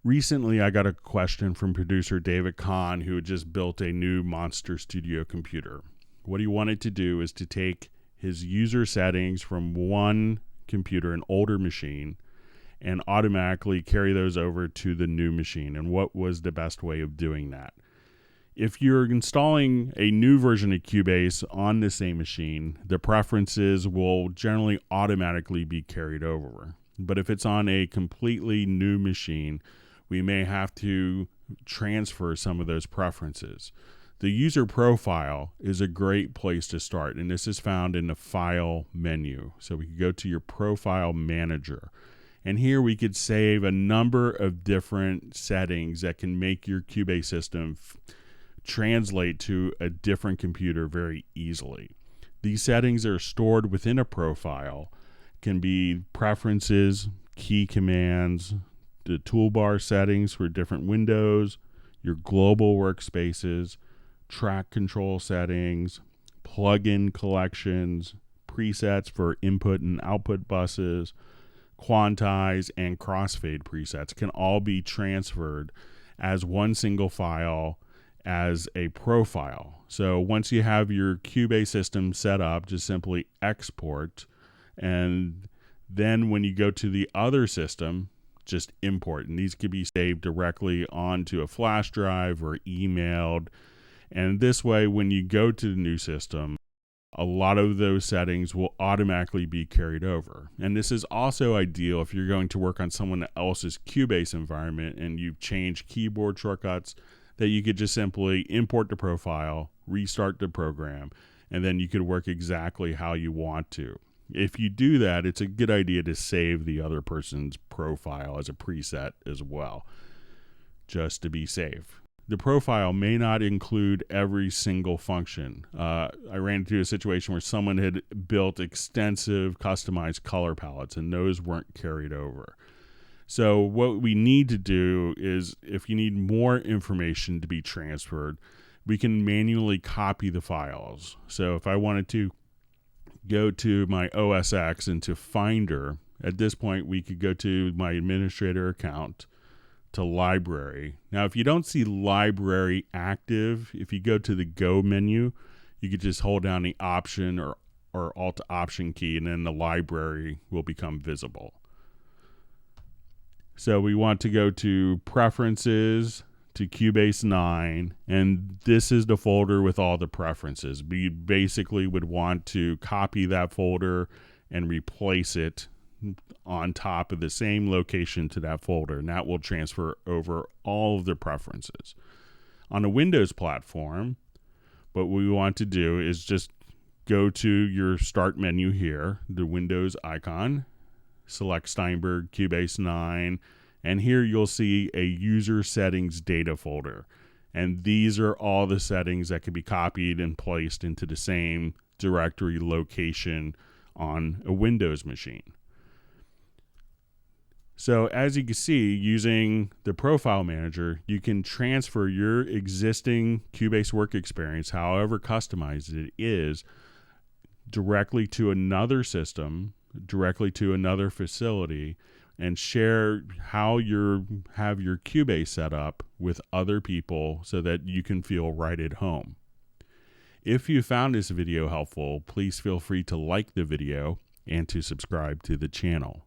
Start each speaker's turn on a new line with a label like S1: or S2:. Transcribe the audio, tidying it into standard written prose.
S1: Recently, I got a question from producer David Kahn, who had just built a new Monster Studio computer. What he wanted to do is to take his user settings from one computer, an older machine, and automatically carry those over to the new machine. And what was the best way of doing that? If you're installing a new version of Cubase on the same machine, the preferences will generally automatically be carried over. But if it's on a completely new machine, we may have to transfer some of those preferences. The user profile is a great place to start, and this is found in the File menu. So we can go to your Profile Manager. And here we could save a number of different settings that can make your Cubase system translate to a different computer very easily. These settings are stored within a profile, can be preferences, key commands, the toolbar settings for different windows, your global workspaces, track control settings, plugin collections, presets for input and output buses, quantize, and crossfade presets can all be transferred as one single file as a profile. So once you have your Cubase system set up, just simply export, and then when you go to the other system, just import. And these could be saved directly onto a flash drive or emailed. And this way, when you go to the new system, a lot of those settings will automatically be carried over. And this is also ideal if you're going to work on someone else's Cubase environment and you've changed keyboard shortcuts, that you could just simply import the profile, restart the program, and then you could work exactly how you want to. If you do that, it's a good idea to save the other person's profile as a preset as well, just to be safe. The profile may not include every single function. I ran into a situation where someone had built extensive customized color palettes and those weren't carried over. So what we need to do is, if you need more information to be transferred, we can manually copy the files. So if I wanted to go to my OS X into Finder, at this point we could go to my administrator account, to library. Now, if you don't see library active, if you go to the Go menu, you could just hold down the Option or Alt Option key, and then the library will become visible. So we want to go to Preferences, to Cubase 9, and this is the folder with all the preferences. We basically would want to copy that folder and replace it on top of the same location to that folder, and that will transfer over all of the preferences. On a Windows platform, what we want to do is just go to your Start menu here, the Windows icon, select Steinberg Cubase 9, and here you'll see a User Settings Data folder. And these are all the settings that can be copied and placed into the same directory location on a Windows machine. So as you can see, using the Profile Manager, you can transfer your existing Cubase work experience, however customized it is, directly to another system, directly to another facility, and share how you have your Cubase set up with other people so that you can feel right at home. If you found this video helpful, please feel free to like the video and to subscribe to the channel.